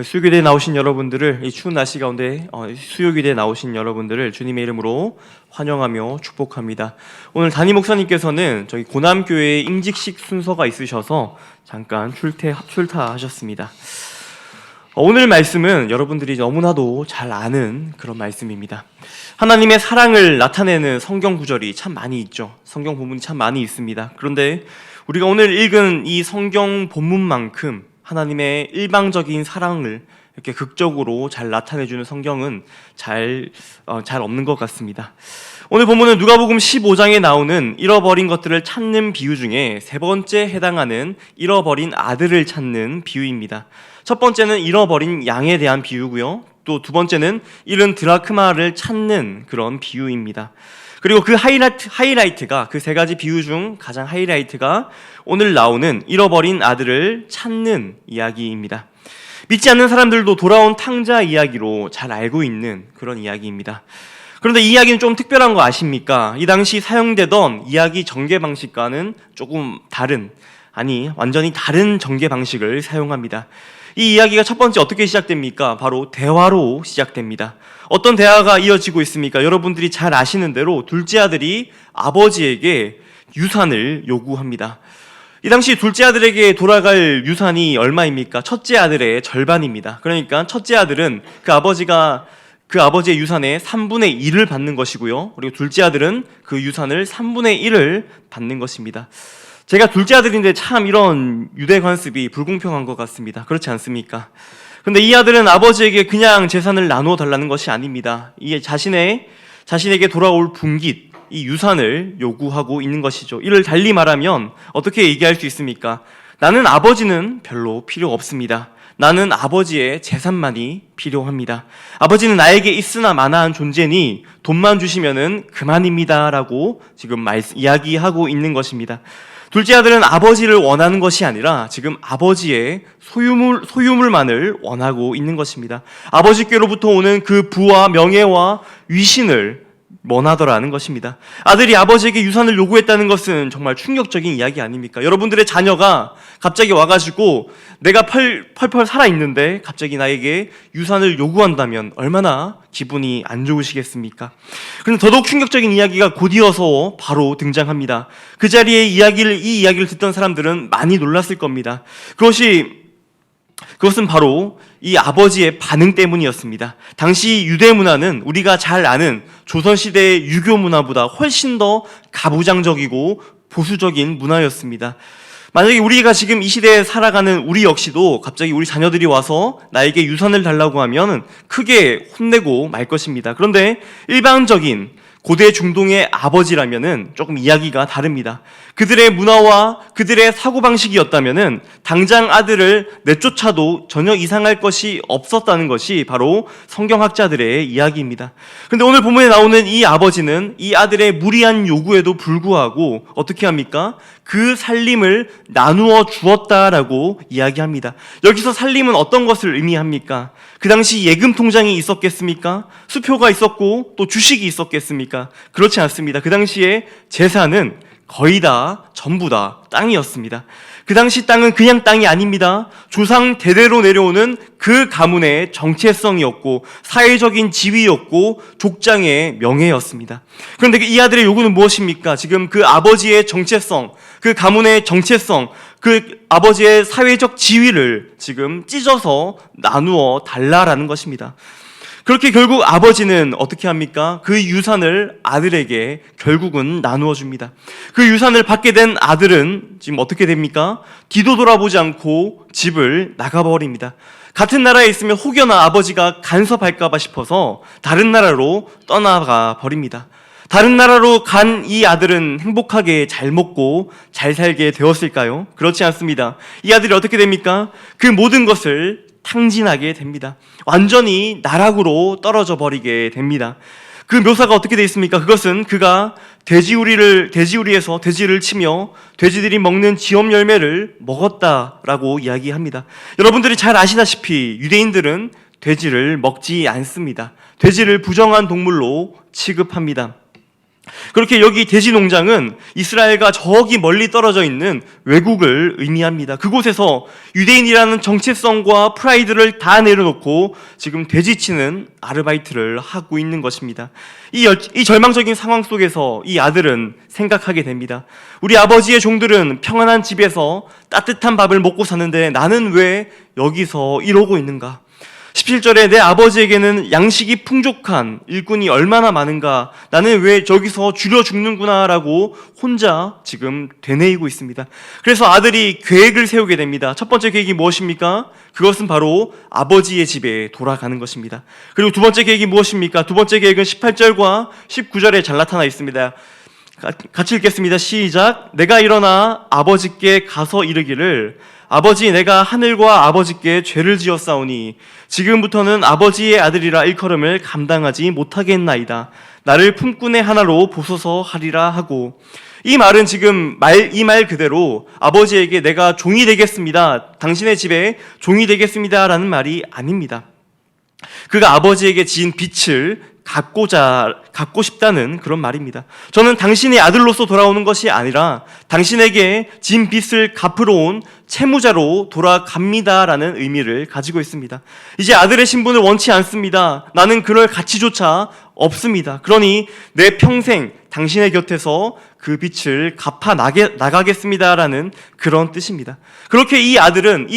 수요기대에 나오신 여러분들을, 이 추운 날씨 가운데 수요기대에 나오신 여러분들을 주님의 이름으로 환영하며 축복합니다. 오늘 담임 목사님께서는 저희 고남교회에 임직식 순서가 있으셔서 잠깐 출타하셨습니다. 오늘 말씀은 여러분들이 너무나도 잘 아는 그런 말씀입니다. 하나님의 사랑을 나타내는 성경 구절이 참 많이 있죠. 성경 본문이 참 많이 있습니다. 그런데 우리가 오늘 읽은 이 성경 본문만큼 하나님의 일방적인 사랑을 이렇게 극적으로 잘 나타내주는 성경은 잘 없는 것 같습니다. 오늘 본문은 누가복음 15장에 나오는 잃어버린 것들을 찾는 비유 중에 세 번째 해당하는 잃어버린 아들을 찾는 비유입니다. 첫 번째는 잃어버린 양에 대한 비유고요. 또 두 번째는 잃은 드라크마를 찾는 그런 비유입니다. 그리고 그 하이라이트가, 그 세 가지 비유 중 가장 하이라이트가 오늘 나오는 잃어버린 아들을 찾는 이야기입니다. 믿지 않는 사람들도 돌아온 탕자 이야기로 잘 알고 있는 그런 이야기입니다. 그런데 이 이야기는 좀 특별한 거 아십니까? 이 당시 사용되던 이야기 전개 방식과는 조금 완전히 다른 전개 방식을 사용합니다. 이 이야기가 첫 번째 어떻게 시작됩니까? 바로 대화로 시작됩니다. 어떤 대화가 이어지고 있습니까? 여러분들이 잘 아시는 대로 둘째 아들이 아버지에게 유산을 요구합니다. 이 당시 둘째 아들에게 돌아갈 유산이 얼마입니까? 첫째 아들의 절반입니다. 그러니까 첫째 아들은 그 아버지의 유산의 3분의 1을 받는 것이고요. 그리고 둘째 아들은 그 유산을 3분의 1을 받는 것입니다. 제가 둘째 아들인데 참 이런 유대 관습이 불공평한 것 같습니다. 그렇지 않습니까? 근데 이 아들은 아버지에게 그냥 재산을 나누어 달라는 것이 아닙니다. 이게 자신에게 돌아올 분깃, 이 유산을 요구하고 있는 것이죠. 이를 달리 말하면 어떻게 얘기할 수 있습니까? 나는 아버지는 별로 필요 없습니다. 나는 아버지의 재산만이 필요합니다. 아버지는 나에게 있으나 마나한 존재니 돈만 주시면은 그만입니다 라고 지금 이야기하고 있는 것입니다. 둘째 아들은 아버지를 원하는 것이 아니라 지금 아버지의 소유물만을 원하고 있는 것입니다. 아버지께로부터 오는 그 부와 명예와 위신을 원하더라는 것입니다. 아들이 아버지에게 유산을 요구했다는 것은 정말 충격적인 이야기 아닙니까? 여러분들의 자녀가 갑자기 와가지고 내가 펄펄 살아있는데 갑자기 나에게 유산을 요구한다면 얼마나 기분이 안 좋으시겠습니까? 그런데 더더욱 충격적인 이야기가 곧이어서 바로 등장합니다. 그 자리에 이 이야기를 듣던 사람들은 많이 놀랐을 겁니다. 그것은 바로 이 아버지의 반응 때문이었습니다. 당시 유대 문화는 우리가 잘 아는 조선시대의 유교 문화보다 훨씬 더 가부장적이고 보수적인 문화였습니다. 만약에 우리가 지금 이 시대에 살아가는 우리 역시도 갑자기 우리 자녀들이 와서 나에게 유산을 달라고 하면 크게 혼내고 말 것입니다. 그런데 일반적인 고대 중동의 아버지라면은 조금 이야기가 다릅니다. 그들의 문화와 그들의 사고방식이었다면은 당장 아들을 내쫓아도 전혀 이상할 것이 없었다는 것이 바로 성경학자들의 이야기입니다. 그런데 오늘 본문에 나오는 이 아버지는 이 아들의 무리한 요구에도 불구하고 어떻게 합니까? 그 살림을 나누어 주었다라고 이야기합니다. 여기서 살림은 어떤 것을 의미합니까? 그 당시 예금 통장이 있었겠습니까? 수표가 있었고 또 주식이 있었겠습니까? 그렇지 않습니다. 그 당시에 재산은 거의 다 전부 다 땅이었습니다. 그 당시 땅은 그냥 땅이 아닙니다. 조상 대대로 내려오는 그 가문의 정체성이었고 사회적인 지위였고 족장의 명예였습니다. 그런데 이 아들의 요구는 무엇입니까? 지금 그 아버지의 정체성, 그 가문의 정체성, 그 아버지의 사회적 지위를 지금 찢어서 나누어 달라라는 것입니다. 그렇게 결국 아버지는 어떻게 합니까? 그 유산을 아들에게 결국은 나누어 줍니다. 그 유산을 받게 된 아들은 지금 어떻게 됩니까? 뒤도 돌아보지 않고 집을 나가버립니다. 같은 나라에 있으면 혹여나 아버지가 간섭할까봐 싶어서 다른 나라로 떠나가 버립니다. 다른 나라로 간 이 아들은 행복하게 잘 먹고 잘 살게 되었을까요? 그렇지 않습니다. 이 아들이 어떻게 됩니까? 그 모든 것을 탕진하게 됩니다. 완전히 나락으로 떨어져 버리게 됩니다. 그 묘사가 어떻게 되어 있습니까? 그것은 그가 돼지우리에서 돼지를 치며 돼지들이 먹는 지엄 열매를 먹었다라고 이야기합니다. 여러분들이 잘 아시다시피 유대인들은 돼지를 먹지 않습니다. 돼지를 부정한 동물로 취급합니다. 그렇게 여기 돼지 농장은 이스라엘과 저기 멀리 떨어져 있는 외국을 의미합니다. 그곳에서 유대인이라는 정체성과 프라이드를 다 내려놓고 지금 돼지치는 아르바이트를 하고 있는 것입니다. 이 절망적인 상황 속에서 이 아들은 생각하게 됩니다. 우리 아버지의 종들은 평안한 집에서 따뜻한 밥을 먹고 사는데 나는 왜 여기서 이러고 있는가? 17절에 내 아버지에게는 양식이 풍족한 일꾼이 얼마나 많은가, 나는 왜 저기서 줄여 죽는구나 라고 혼자 지금 되뇌이고 있습니다. 그래서 아들이 계획을 세우게 됩니다. 첫 번째 계획이 무엇입니까? 그것은 바로 아버지의 집에 돌아가는 것입니다. 그리고 두 번째 계획이 무엇입니까? 두 번째 계획은 18절과 19절에 잘 나타나 있습니다. 같이 읽겠습니다. 시작. 내가 일어나 아버지께 가서 이르기를 아버지, 내가 하늘과 아버지께 죄를 지었사오니 지금부터는 아버지의 아들이라 일컬음을 감당하지 못하겠나이다. 나를 품꾼의 하나로 보소서 하리라 하고, 이 말은 지금 이 말 그대로 아버지에게 내가 종이 되겠습니다, 당신의 집에 종이 되겠습니다 라는 말이 아닙니다. 그가 아버지에게 지은 빚을 갚고 싶다는 그런 말입니다. 저는 당신의 아들로서 돌아오는 것이 아니라 당신에게 진 빚을 갚으러 온 채무자로 돌아갑니다라는 의미를 가지고 있습니다. 이제 아들의 신분을 원치 않습니다. 나는 그럴 가치조차 없습니다. 그러니 내 평생 당신의 곁에서 그 빚을 갚아 나가겠습니다라는 그런 뜻입니다. 그렇게 이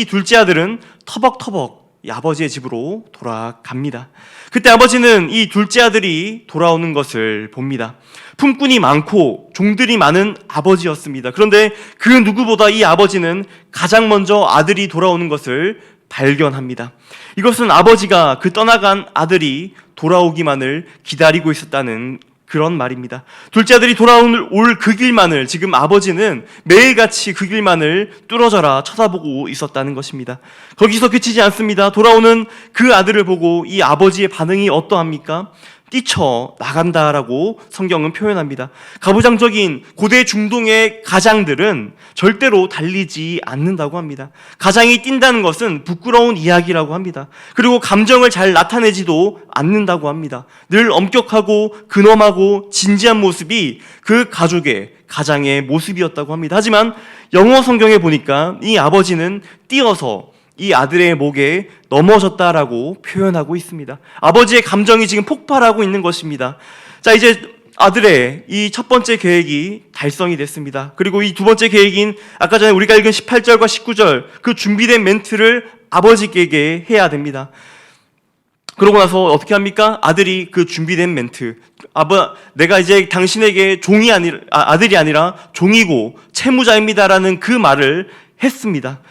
둘째 아들은 터벅터벅 이 아버지의 집으로 돌아갑니다. 그때 아버지는 이 둘째 아들이 돌아오는 것을 봅니다. 품꾼이 많고 종들이 많은 아버지였습니다. 그런데 그 누구보다 이 아버지는 가장 먼저 아들이 돌아오는 것을 발견합니다. 이것은 아버지가 그 떠나간 아들이 돌아오기만을 기다리고 있었다는 그런 말입니다. 둘째 아들이 돌아올 그 길만을 지금 아버지는 매일같이 그 길만을 뚫어져라 쳐다보고 있었다는 것입니다. 거기서 그치지 않습니다. 돌아오는 그 아들을 보고 이 아버지의 반응이 어떠합니까? 뛰쳐나간다라고 성경은 표현합니다. 가부장적인 고대 중동의 가장들은 절대로 달리지 않는다고 합니다. 가장이 뛴다는 것은 부끄러운 이야기라고 합니다. 그리고 감정을 잘 나타내지도 않는다고 합니다. 늘 엄격하고 근엄하고 진지한 모습이 그 가장의 모습이었다고 합니다. 하지만 영어 성경에 보니까 이 아버지는 뛰어서 이 아들의 목에 넘어졌다라고 표현하고 있습니다. 아버지의 감정이 지금 폭발하고 있는 것입니다. 자, 이제 아들의 이 첫 번째 계획이 달성이 됐습니다. 그리고 이 두 번째 계획인 아까 전에 우리가 읽은 18절과 19절 그 준비된 멘트를 아버지께 해야 됩니다. 그러고 나서 어떻게 합니까? 아들이 그 준비된 멘트, 내가 이제 당신에게 아들이 아니라 종이고 채무자입니다라는 그 말을 했습니다.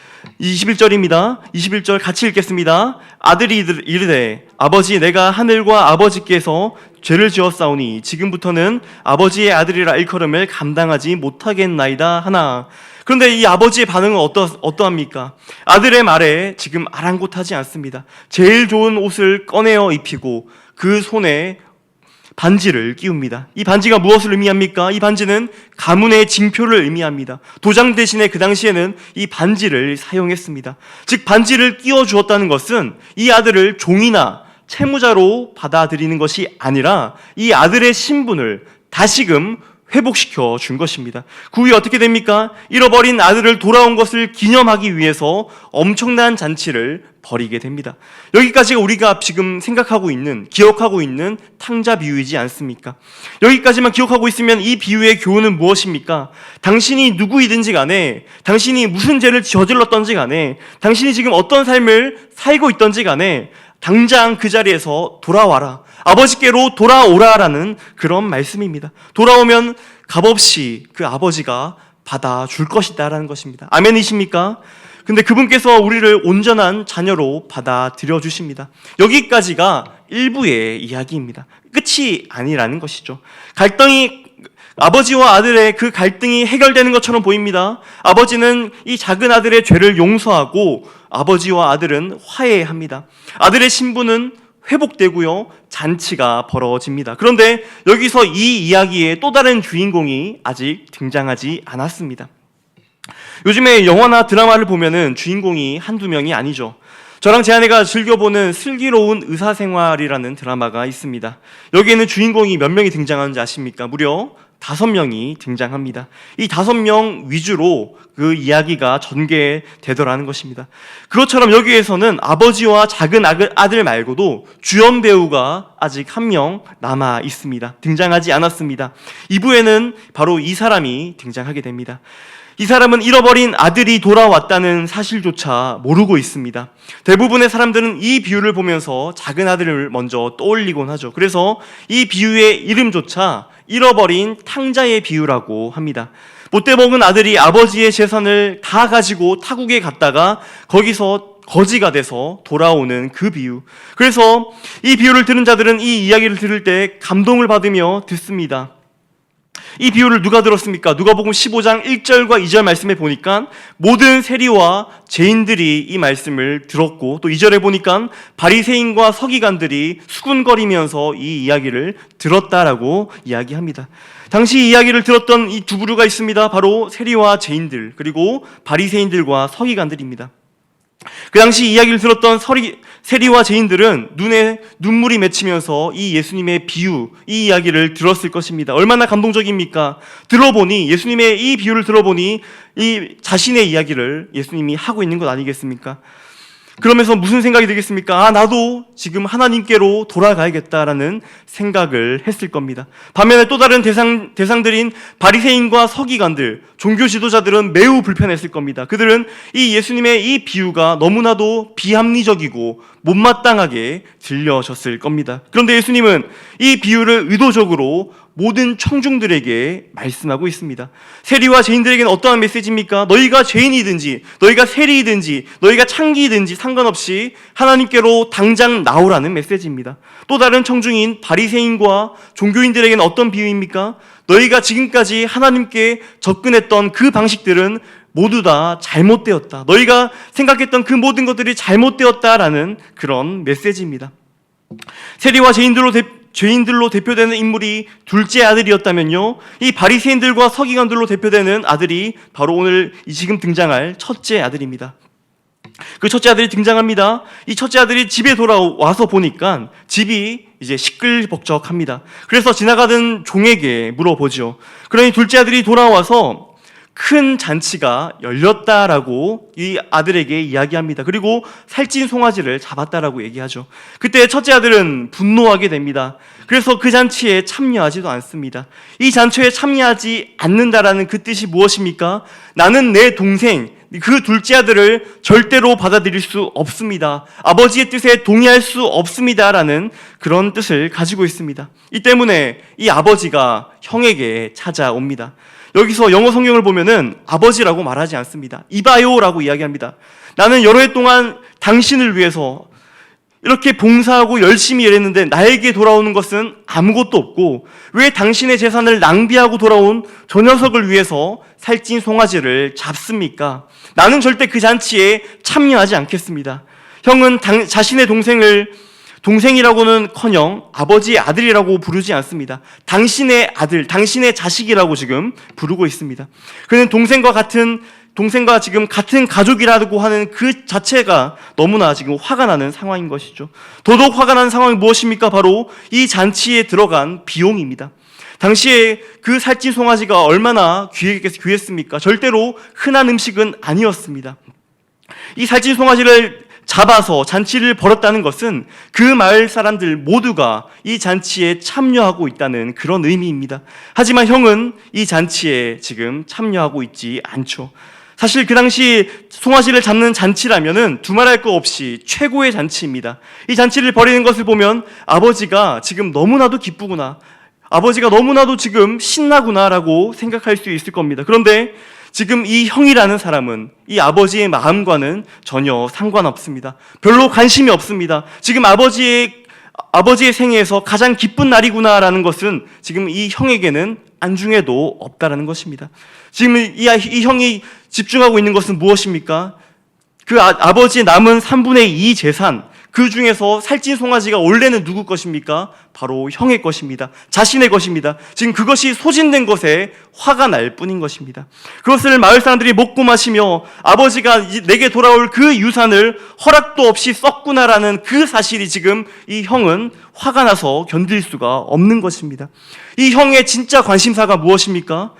21절입니다. 21절 같이 읽겠습니다. 아들이 이르되 아버지, 내가 하늘과 아버지께서 죄를 지었사오니 지금부터는 아버지의 아들이라 일컬음을 감당하지 못하겠나이다 하나. 그런데 이 아버지의 반응은 어떠합니까? 아들의 말에 지금 아랑곳하지 않습니다. 제일 좋은 옷을 꺼내어 입히고 그 손에 반지를 끼웁니다. 이 반지가 무엇을 의미합니까? 이 반지는 가문의 징표를 의미합니다. 도장 대신에 그 당시에는 이 반지를 사용했습니다. 즉 반지를 끼워 주었다는 것은 이 아들을 종이나 채무자로 받아들이는 것이 아니라 이 아들의 신분을 다시금 회복시켜 준 것입니다. 그 후에 어떻게 됩니까? 잃어버린 아들을 돌아온 것을 기념하기 위해서 엄청난 잔치를 벌이게 됩니다. 여기까지가 우리가 지금 기억하고 있는 탕자 비유이지 않습니까? 여기까지만 기억하고 있으면 이 비유의 교훈은 무엇입니까? 당신이 누구이든지 간에, 당신이 무슨 죄를 저질렀던지 간에, 당신이 지금 어떤 삶을 살고 있던지 간에 당장 그 자리에서 돌아와라. 아버지께로 돌아오라라는 그런 말씀입니다. 돌아오면 값없이 그 아버지가 받아줄 것이다라는 것입니다. 아멘이십니까? 근데 그분께서 우리를 온전한 자녀로 받아들여 주십니다. 여기까지가 일부의 이야기입니다. 끝이 아니라는 것이죠. 아버지와 아들의 그 갈등이 해결되는 것처럼 보입니다. 아버지는 이 작은 아들의 죄를 용서하고 아버지와 아들은 화해합니다. 아들의 신분은 회복되고요, 잔치가 벌어집니다. 그런데 여기서 이 이야기의 또 다른 주인공이 아직 등장하지 않았습니다. 요즘에 영화나 드라마를 보면은 주인공이 한두 명이 아니죠. 저랑 제 아내가 즐겨보는 슬기로운 의사생활이라는 드라마가 있습니다. 여기에는 주인공이 몇 명이 등장하는지 아십니까? 무려 5명이 등장합니다. 이 5명 위주로 그 이야기가 전개되더라는 것입니다. 그것처럼 여기에서는 아버지와 작은 아들 말고도 주연 배우가 아직 1명 남아 있습니다. 등장하지 않았습니다. 2부에는 바로 이 사람이 등장하게 됩니다. 이 사람은 잃어버린 아들이 돌아왔다는 사실조차 모르고 있습니다. 대부분의 사람들은 이 비유를 보면서 작은 아들을 먼저 떠올리곤 하죠. 그래서 이 비유의 이름조차 잃어버린 탕자의 비유라고 합니다. 못돼 먹은 아들이 아버지의 재산을 다 가지고 타국에 갔다가 거기서 거지가 돼서 돌아오는 그 비유. 그래서 이 비유를 들은 자들은 이 이야기를 들을 때 감동을 받으며 듣습니다. 이 비유를 누가 들었습니까? 누가복음 15장 1절과 2절 말씀에 보니까 모든 세리와 죄인들이 이 말씀을 들었고, 또 2절에 보니까 바리새인과 서기관들이 수군거리면서 이 이야기를 들었다라고 이야기합니다. 당시 이야기를 들었던 이 두 부류가 있습니다. 바로 세리와 죄인들, 그리고 바리새인들과 서기관들입니다. 그 당시 이야기를 들었던 세리와 죄인들은 눈에 눈물이 맺히면서 이 예수님의 비유, 이 이야기를 들었을 것입니다. 얼마나 감동적입니까? 예수님의 이 비유를 들어보니 이 자신의 이야기를 예수님이 하고 있는 것 아니겠습니까? 그러면서 무슨 생각이 들겠습니까? 나도 지금 하나님께로 돌아가야겠다라는 생각을 했을 겁니다. 반면에 또 다른 대상들인 바리새인과 서기관들, 종교 지도자들은 매우 불편했을 겁니다. 그들은 이 예수님의 이 비유가 너무나도 비합리적이고 못마땅하게 들려졌을 겁니다. 그런데 예수님은 이 비유를 의도적으로 모든 청중들에게 말씀하고 있습니다. 세리와 죄인들에게는 어떠한 메시지입니까? 너희가 죄인이든지 너희가 세리이든지 너희가 창기이든지 상관없이 하나님께로 당장 나오라는 메시지입니다. 또 다른 청중인 바리새인과 종교인들에게는 어떤 비유입니까? 너희가 지금까지 하나님께 접근했던 그 방식들은 모두 다 잘못되었다. 너희가 생각했던 그 모든 것들이 잘못되었다라는 그런 메시지입니다. 세리와 죄인들로 대표되는 인물이 둘째 아들이었다면요, 이 바리새인들과 서기관들로 대표되는 아들이 바로 오늘 지금 등장할 첫째 아들입니다. 그 첫째 아들이 등장합니다. 이 첫째 아들이 집에 돌아와서 보니까 집이 이제 시끌벅적합니다. 그래서 지나가던 종에게 물어보죠. 그러니 둘째 아들이 돌아와서 큰 잔치가 열렸다라고 이 아들에게 이야기합니다. 그리고 살찐 송아지를 잡았다라고 얘기하죠. 그때 첫째 아들은 분노하게 됩니다. 그래서 그 잔치에 참여하지도 않습니다. 이 잔치에 참여하지 않는다라는 그 뜻이 무엇입니까? 나는 내 동생, 그 둘째 아들을 절대로 받아들일 수 없습니다. 아버지의 뜻에 동의할 수 없습니다라는 그런 뜻을 가지고 있습니다. 이 때문에 이 아버지가 형에게 찾아옵니다. 여기서 영어 성경을 보면은 아버지라고 말하지 않습니다. 이봐요라고 이야기합니다. 나는 여러 해 동안 당신을 위해서 이렇게 봉사하고 열심히 일했는데 나에게 돌아오는 것은 아무것도 없고 왜 당신의 재산을 낭비하고 돌아온 저 녀석을 위해서 살찐 송아지를 잡습니까? 나는 절대 그 잔치에 참여하지 않겠습니다. 형은 자신의 동생이라고는커녕 아버지의 아들이라고 부르지 않습니다. 당신의 아들, 당신의 자식이라고 지금 부르고 있습니다. 그는 동생과 지금 같은 가족이라고 하는 그 자체가 너무나 지금 화가 나는 상황인 것이죠. 더더욱 화가 나는 상황이 무엇입니까? 바로 이 잔치에 들어간 비용입니다. 당시에 그 살찐 송아지가 얼마나 귀했습니까? 절대로 흔한 음식은 아니었습니다. 이 살찐 송아지를 잡아서 잔치를 벌였다는 것은 그 마을 사람들 모두가 이 잔치에 참여하고 있다는 그런 의미입니다. 하지만 형은 이 잔치에 지금 참여하고 있지 않죠. 사실 그 당시 송아지를 잡는 잔치라면은 두말할 거 없이 최고의 잔치입니다. 이 잔치를 벌이는 것을 보면 아버지가 지금 너무나도 기쁘구나, 아버지가 너무나도 지금 신나구나라고 생각할 수 있을 겁니다. 그런데 지금 이 형이라는 사람은 이 아버지의 마음과는 전혀 상관없습니다. 별로 관심이 없습니다. 지금 아버지의 생애에서 가장 기쁜 날이구나라는 것은 지금 이 형에게는 안중에도 없다라는 것입니다. 지금 이 형이 집중하고 있는 것은 무엇입니까? 그 아버지의 남은 3분의 2 재산, 그 중에서 살찐 송아지가 원래는 누구 것입니까? 바로 형의 것입니다. 자신의 것입니다. 지금 그것이 소진된 것에 화가 날 뿐인 것입니다. 그것을 마을 사람들이 먹고 마시며 아버지가 내게 돌아올 그 유산을 허락도 없이 썼구나라는 그 사실이 지금 이 형은 화가 나서 견딜 수가 없는 것입니다. 이 형의 진짜 관심사가 무엇입니까?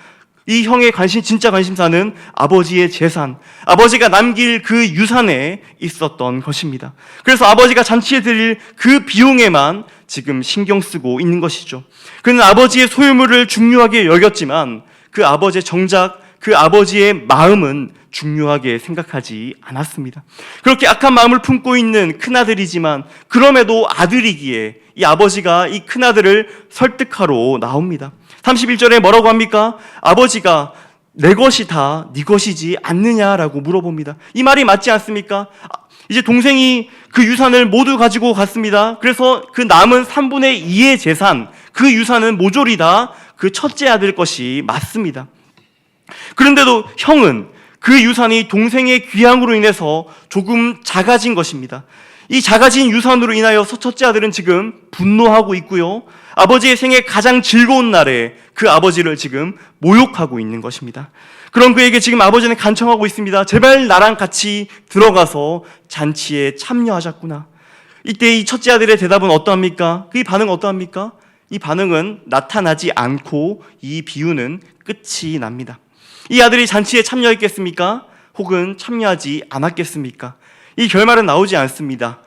이 형의 진짜 관심사는 아버지의 재산, 아버지가 남길 그 유산에 있었던 것입니다. 그래서 아버지가 잔치에 드릴 그 비용에만 지금 신경 쓰고 있는 것이죠. 그는 아버지의 소유물을 중요하게 여겼지만 정작 그 아버지의 마음은 중요하게 생각하지 않았습니다. 그렇게 악한 마음을 품고 있는 큰아들이지만 그럼에도 아들이기에 이 아버지가 이 큰아들을 설득하러 나옵니다. 31절에 뭐라고 합니까? 아버지가 내 것이 다 네 것이지 않느냐라고 물어봅니다. 이 말이 맞지 않습니까? 이제 동생이 그 유산을 모두 가지고 갔습니다. 그래서 그 남은 3분의 2의 재산, 그 유산은 모조리 다 그 첫째 아들 것이 맞습니다. 그런데도 형은 그 유산이 동생의 귀향으로 인해서 조금 작아진 것입니다. 이 작아진 유산으로 인하여 첫째 아들은 지금 분노하고 있고요. 아버지의 생애 가장 즐거운 날에 그 아버지를 지금 모욕하고 있는 것입니다. 그럼 그에게 지금 아버지는 간청하고 있습니다. 제발 나랑 같이 들어가서 잔치에 참여하자꾸나. 이때 이 첫째 아들의 대답은 어떠합니까? 그 반응은 어떠합니까? 이 반응은 나타나지 않고 이 비유는 끝이 납니다. 이 아들이 잔치에 참여했겠습니까? 혹은 참여하지 않았겠습니까? 이 결말은 나오지 않습니다.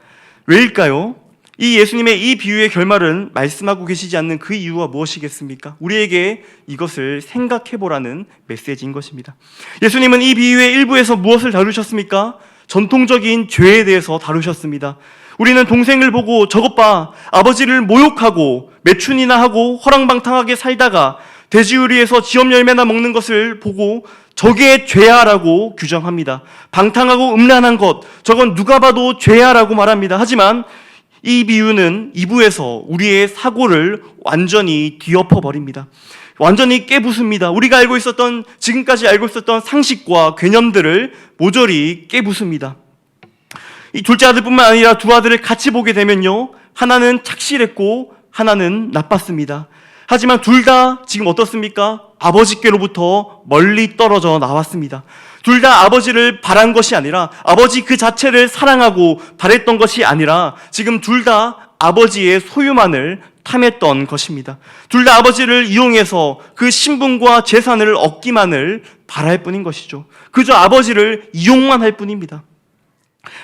왜일까요? 이 예수님의 이 비유의 결말은 말씀하고 계시지 않는 그 이유가 무엇이겠습니까? 우리에게 이것을 생각해보라는 메시지인 것입니다. 예수님은 이 비유의 일부에서 무엇을 다루셨습니까? 전통적인 죄에 대해서 다루셨습니다. 우리는 동생을 보고 저것 봐, 아버지를 모욕하고 매춘이나 하고 허랑방탕하게 살다가 돼지우리에서 지업 열매나 먹는 것을 보고 저게 죄야라고 규정합니다. 방탕하고 음란한 것, 저건 누가 봐도 죄야라고 말합니다. 하지만 이 비유는 2부에서 우리의 사고를 완전히 뒤엎어버립니다. 완전히 깨부숩니다. 우리가 지금까지 알고 있었던 상식과 개념들을 모조리 깨부숩니다. 이 둘째 아들뿐만 아니라 두 아들을 같이 보게 되면요, 하나는 착실했고 하나는 나빴습니다. 하지만 둘 다 지금 어떻습니까? 아버지께로부터 멀리 떨어져 나왔습니다. 둘 다 아버지를 바란 것이 아니라, 아버지 그 자체를 사랑하고 바랬던 것이 아니라 지금 둘 다 아버지의 소유만을 탐했던 것입니다. 둘 다 아버지를 이용해서 그 신분과 재산을 얻기만을 바랄 뿐인 것이죠. 그저 아버지를 이용만 할 뿐입니다.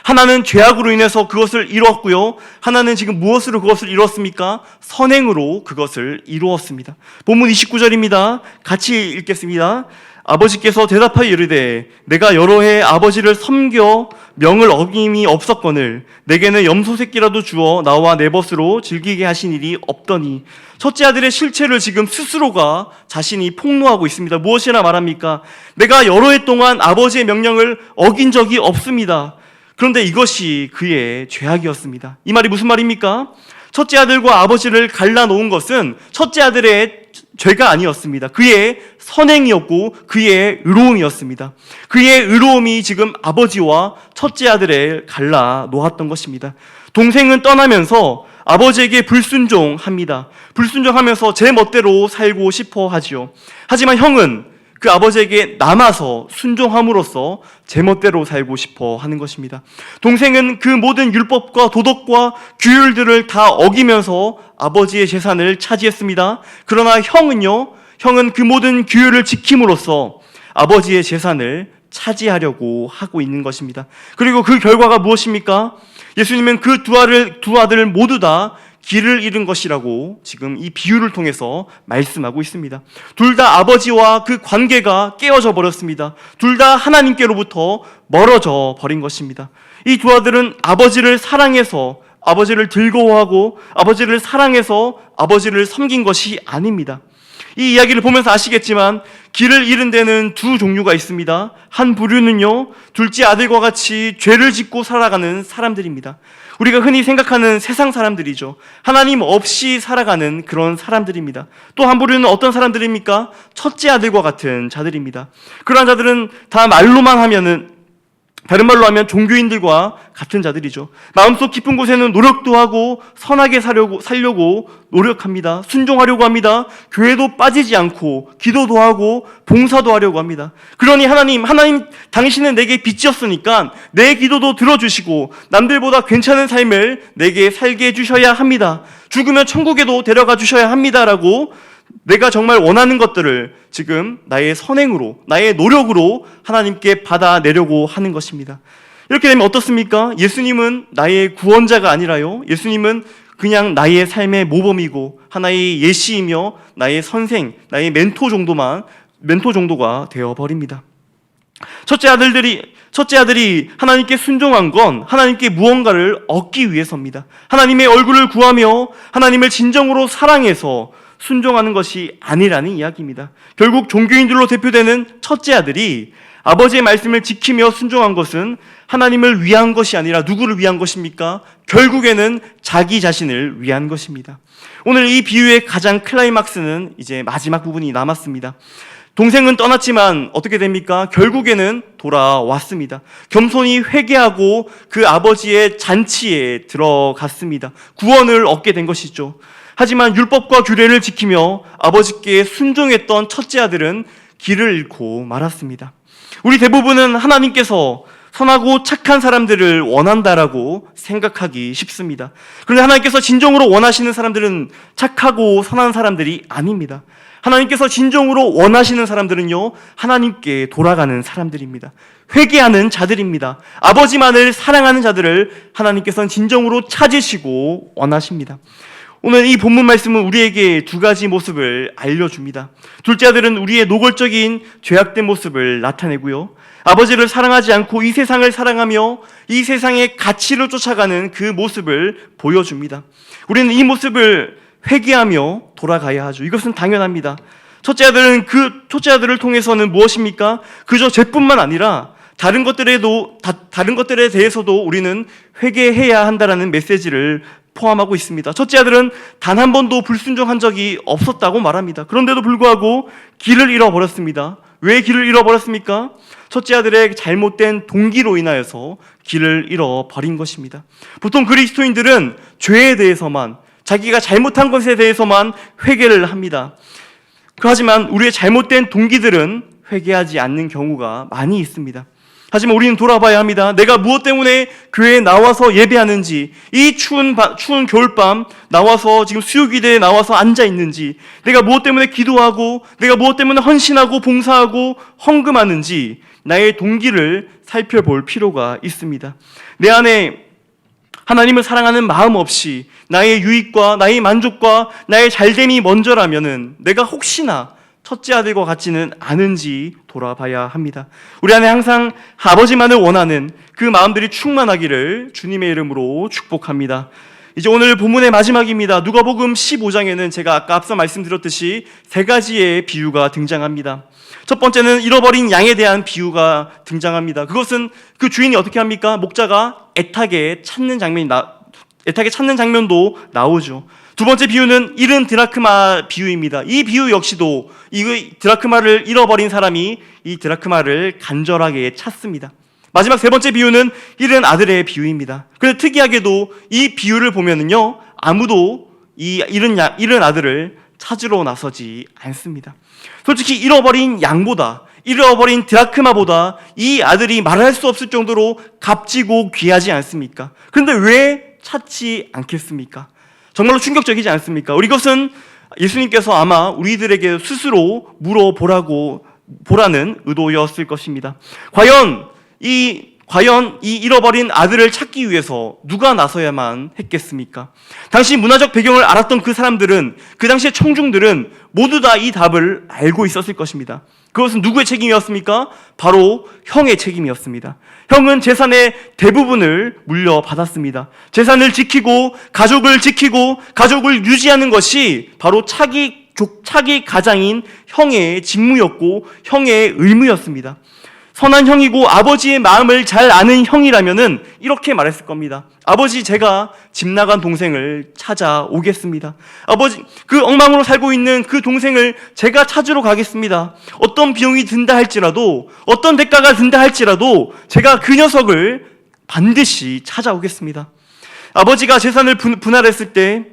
하나는 죄악으로 인해서 그것을 이루었고요, 하나는 지금 무엇으로 그것을 이루었습니까? 선행으로 그것을 이루었습니다. 본문 29절입니다. 같이 읽겠습니다. 아버지께서 대답하여 이르되 내가 여러 해 아버지를 섬겨 명을 어김이 없었거늘 내게는 염소 새끼라도 주어 나와 내 벗으로 즐기게 하신 일이 없더니. 첫째 아들의 실체를 지금 스스로가 자신이 폭로하고 있습니다. 무엇이라 말합니까? 내가 여러 해 동안 아버지의 명령을 어긴 적이 없습니다. 그런데 이것이 그의 죄악이었습니다. 이 말이 무슨 말입니까? 첫째 아들과 아버지를 갈라놓은 것은 첫째 아들의 죄가 아니었습니다. 그의 선행이었고 그의 의로움이었습니다. 그의 의로움이 지금 아버지와 첫째 아들을 갈라놓았던 것입니다. 동생은 떠나면서 아버지에게 불순종합니다. 불순종하면서 제 멋대로 살고 싶어 하지요. 하지만 형은 그 아버지에게 남아서 순종함으로써 제멋대로 살고 싶어 하는 것입니다. 동생은 그 모든 율법과 도덕과 규율들을 다 어기면서 아버지의 재산을 차지했습니다. 그러나 형은 그 모든 규율을 지킴으로써 아버지의 재산을 차지하려고 하고 있는 것입니다. 그리고 그 결과가 무엇입니까? 예수님은 그 두 아들을 모두 다 길을 잃은 것이라고 지금 이 비유를 통해서 말씀하고 있습니다. 둘 다 아버지와 그 관계가 깨어져 버렸습니다. 둘 다 하나님께로부터 멀어져 버린 것입니다. 이 두 아들은 아버지를 사랑해서 아버지를 즐거워하고 아버지를 사랑해서 아버지를 섬긴 것이 아닙니다. 이 이야기를 보면서 아시겠지만 길을 잃은 데는 두 종류가 있습니다. 한 부류는요, 둘째 아들과 같이 죄를 짓고 살아가는 사람들입니다. 우리가 흔히 생각하는 세상 사람들이죠. 하나님 없이 살아가는 그런 사람들입니다. 또 한 부류는 어떤 사람들입니까? 첫째 아들과 같은 자들입니다. 그러한 자들은 다 말로만 하면은 다른 말로 하면 종교인들과 같은 자들이죠. 마음속 깊은 곳에는 노력도 하고 선하게 살려고 노력합니다. 순종하려고 합니다. 교회도 빠지지 않고 기도도 하고 봉사도 하려고 합니다. 그러니 하나님 당신은 내게 빚지었으니까 내 기도도 들어주시고 남들보다 괜찮은 삶을 내게 살게 해주셔야 합니다. 죽으면 천국에도 데려가 주셔야 합니다라고 내가 정말 원하는 것들을 지금 나의 선행으로, 나의 노력으로 하나님께 받아내려고 하는 것입니다. 이렇게 되면 어떻습니까? 예수님은 나의 구원자가 아니라요, 예수님은 그냥 나의 삶의 모범이고 하나의 예시이며 나의 선생, 나의 멘토 정도가 되어버립니다. 첫째 아들이 하나님께 순종한 건 하나님께 무언가를 얻기 위해서입니다. 하나님의 얼굴을 구하며 하나님을 진정으로 사랑해서 순종하는 것이 아니라는 이야기입니다. 결국 종교인들로 대표되는 첫째 아들이 아버지의 말씀을 지키며 순종한 것은 하나님을 위한 것이 아니라 누구를 위한 것입니까? 결국에는 자기 자신을 위한 것입니다. 오늘 이 비유의 가장 클라이막스는 이제 마지막 부분이 남았습니다. 동생은 떠났지만 어떻게 됩니까? 결국에는 돌아왔습니다. 겸손히 회개하고 그 아버지의 잔치에 들어갔습니다. 구원을 얻게 된 것이죠. 하지만 율법과 규례를 지키며 아버지께 순종했던 첫째 아들은 길을 잃고 말았습니다. 우리 대부분은 하나님께서 선하고 착한 사람들을 원한다라고 생각하기 쉽습니다. 그런데 하나님께서 진정으로 원하시는 사람들은 착하고 선한 사람들이 아닙니다. 하나님께서 진정으로 원하시는 사람들은요, 하나님께 돌아가는 사람들입니다. 회개하는 자들입니다. 아버지만을 사랑하는 자들을 하나님께서는 진정으로 찾으시고 원하십니다. 오늘 이 본문 말씀은 우리에게 두 가지 모습을 알려줍니다. 둘째 아들은 우리의 노골적인 죄악된 모습을 나타내고요, 아버지를 사랑하지 않고 이 세상을 사랑하며 이 세상의 가치를 쫓아가는 그 모습을 보여줍니다. 우리는 이 모습을 회개하며 돌아가야 하죠. 이것은 당연합니다. 첫째 아들을 통해서는 무엇입니까? 그저 죄뿐만 아니라 다른 것들에 대해서도 우리는 회개해야 한다는 메시지를 포함하고 있습니다. 첫째 아들은 단 한 번도 불순종한 적이 없었다고 말합니다. 그런데도 불구하고 길을 잃어버렸습니다. 왜 길을 잃어버렸습니까? 첫째 아들의 잘못된 동기로 인하여서 길을 잃어버린 것입니다. 보통 그리스도인들은 죄에 대해서만, 자기가 잘못한 것에 대해서만 회개를 합니다. 하지만 우리의 잘못된 동기들은 회개하지 않는 경우가 많이 있습니다. 하지만 우리는 돌아봐야 합니다. 내가 무엇 때문에 교회에 나와서 예배하는지, 이 추운 겨울밤 나와서 지금 수요기대에 나와서 앉아 있는지, 내가 무엇 때문에 기도하고, 내가 무엇 때문에 헌신하고 봉사하고 헌금하는지, 나의 동기를 살펴볼 필요가 있습니다. 내 안에 하나님을 사랑하는 마음 없이 나의 유익과 나의 만족과 나의 잘됨이 먼저라면은 내가 혹시나 첫째 아들과 같지는 않은지 돌아봐야 합니다. 우리 안에 항상 아버지만을 원하는 그 마음들이 충만하기를 주님의 이름으로 축복합니다. 이제 오늘 본문의 마지막입니다. 누가복음 15장에는 제가 아까 앞서 말씀드렸듯이 세 가지의 비유가 등장합니다. 첫 번째는 잃어버린 양에 대한 비유가 등장합니다. 그것은 그 주인이 어떻게 합니까? 목자가 애타게 찾는 장면도 나오죠. 두 번째 비유는 잃은 드라크마 비유입니다. 이 비유 역시도 이 드라크마를 잃어버린 사람이 이 드라크마를 간절하게 찾습니다. 마지막 세 번째 비유는 잃은 아들의 비유입니다. 그런데 특이하게도 이 비유를 보면은요, 아무도 이 잃은 아들을 찾으러 나서지 않습니다. 솔직히 잃어버린 드라크마보다 이 아들이 말할 수 없을 정도로 값지고 귀하지 않습니까? 그런데 왜 찾지 않겠습니까? 정말로 충격적이지 않습니까? 이것은 예수님께서 아마 우리들에게 스스로 물어보라는 의도였을 것입니다. 과연 이 잃어버린 아들을 찾기 위해서 누가 나서야만 했겠습니까? 당시 문화적 배경을 알았던 그 사람들은, 그 당시의 청중들은 모두 다 이 답을 알고 있었을 것입니다. 그것은 누구의 책임이었습니까? 바로 형의 책임이었습니다. 형은 재산의 대부분을 물려받았습니다. 재산을 지키고 가족을 유지하는 것이 바로 차기 가장인 형의 직무였고 형의 의무였습니다. 선한 형이고 아버지의 마음을 잘 아는 형이라면은 이렇게 말했을 겁니다. 아버지, 제가 집 나간 동생을 찾아오겠습니다. 아버지, 그 엉망으로 살고 있는 그 동생을 제가 찾으러 가겠습니다. 어떤 비용이 든다 할지라도, 어떤 대가가 든다 할지라도 제가 그 녀석을 반드시 찾아오겠습니다. 아버지가 재산을 분할했을 때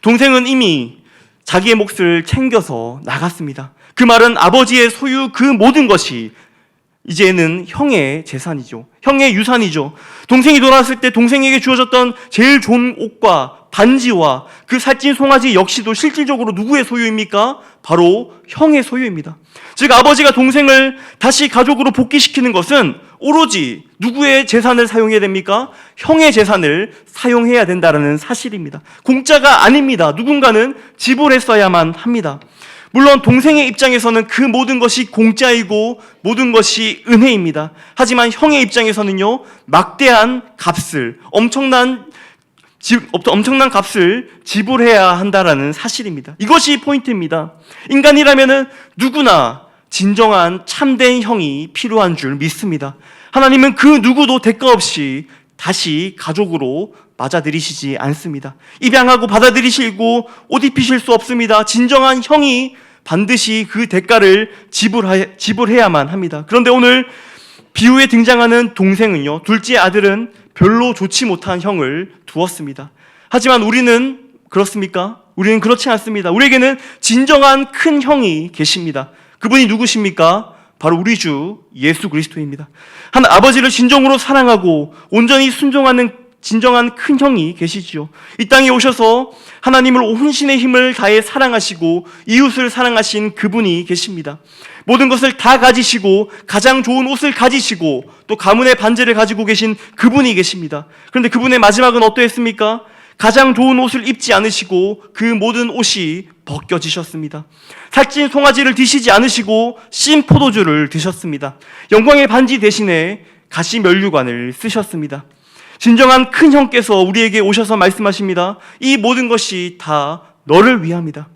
동생은 이미 자기의 몫을 챙겨서 나갔습니다. 그 말은 아버지의 소유 그 모든 것이 이제는 형의 재산이죠. 형의 유산이죠. 동생이 돌아왔을 때 동생에게 주어졌던 제일 좋은 옷과 반지와 그 살찐 송아지 역시도 실질적으로 누구의 소유입니까? 바로 형의 소유입니다. 즉 아버지가 동생을 다시 가족으로 복귀시키는 것은 오로지 누구의 재산을 사용해야 됩니까? 형의 재산을 사용해야 된다는 사실입니다. 공짜가 아닙니다. 누군가는 지불했어야만 합니다. 물론 동생의 입장에서는 그 모든 것이 공짜이고 모든 것이 은혜입니다. 하지만 형의 입장에서는요, 막대한 값을, 엄청난 값을 지불해야 한다라는 사실입니다. 이것이 포인트입니다. 인간이라면은 누구나 진정한 참된 형이 필요한 줄 믿습니다. 하나님은 그 누구도 대가 없이 다시 가족으로 맞아들이시지 않습니다. 입양하고 받아들이시고 옷 입히실 수 없습니다. 진정한 형이 반드시 그 대가를 지불해야만 합니다. 그런데 오늘 비유에 등장하는 동생은요, 둘째 아들은 별로 좋지 못한 형을 두었습니다. 하지만 우리는 그렇습니까? 우리는 그렇지 않습니다. 우리에게는 진정한 큰 형이 계십니다. 그분이 누구십니까? 바로 우리 주 예수 그리스도입니다. 한 아버지를 진정으로 사랑하고 온전히 순종하는 진정한 큰 형이 계시지요. 이 땅에 오셔서 하나님을 혼신의 힘을 다해 사랑하시고 이웃을 사랑하신 그분이 계십니다. 모든 것을 다 가지시고 가장 좋은 옷을 가지시고 또 가문의 반지를 가지고 계신 그분이 계십니다. 그런데 그분의 마지막은 어떠했습니까? 가장 좋은 옷을 입지 않으시고 그 모든 옷이 벗겨지셨습니다. 살찐 송아지를 드시지 않으시고 신 포도주를 드셨습니다. 영광의 반지 대신에 가시 면류관을 쓰셨습니다. 진정한 큰 형께서 우리에게 오셔서 말씀하십니다. 이 모든 것이 다 너를 위함이다.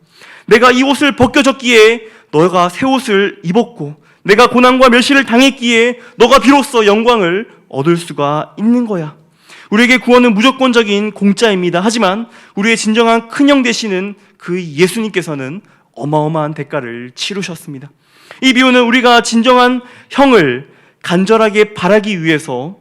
내가 이 옷을 벗겨졌기에 너가 새 옷을 입었고, 내가 고난과 멸시를 당했기에 너가 비로소 영광을 얻을 수가 있는 거야. 우리에게 구원은 무조건적인 공짜입니다. 하지만 우리의 진정한 큰 형 되시는 그 예수님께서는 어마어마한 대가를 치르셨습니다. 이 비유는 우리가 진정한 형을 간절하게 바라기 위해서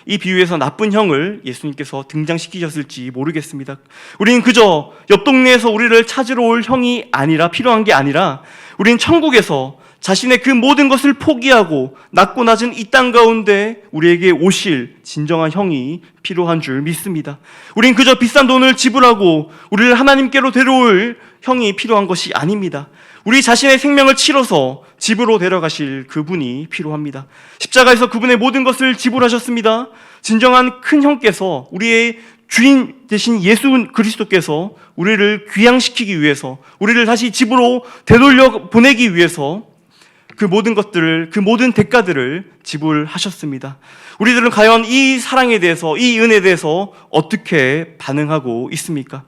이 비유에서 나쁜 형을 예수님께서 등장시키셨을지 모르겠습니다. 우리는 그저 옆 동네에서 우리를 찾으러 올 형이 필요한 게 아니라 우리는 천국에서 자신의 그 모든 것을 포기하고 낮고 낮은 이 땅 가운데 우리에게 오실 진정한 형이 필요한 줄 믿습니다. 우린 그저 비싼 돈을 지불하고 우리를 하나님께로 데려올 형이 필요한 것이 아닙니다. 우리 자신의 생명을 치러서 집으로 데려가실 그분이 필요합니다. 십자가에서 그분의 모든 것을 지불하셨습니다. 진정한 큰 형께서, 우리의 주인 되신 예수 그리스도께서 우리를 귀향시키기 위해서, 우리를 다시 집으로 되돌려 보내기 위해서 그 모든 것들을, 그 모든 대가들을 지불하셨습니다. 우리들은 과연 이 사랑에 대해서, 이 은혜에 대해서 어떻게 반응하고 있습니까?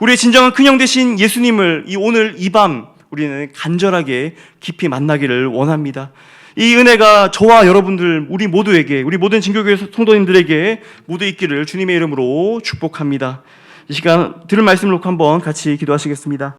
우리의 진정한 큰형 되신 예수님을 오늘 이 밤 우리는 간절하게 깊이 만나기를 원합니다. 이 은혜가 저와 여러분들, 우리 모두에게, 우리 모든 진교교회 성도님들에게 모두 있기를 주님의 이름으로 축복합니다. 이 시간 들은 말씀을 놓고 한번 같이 기도하시겠습니다.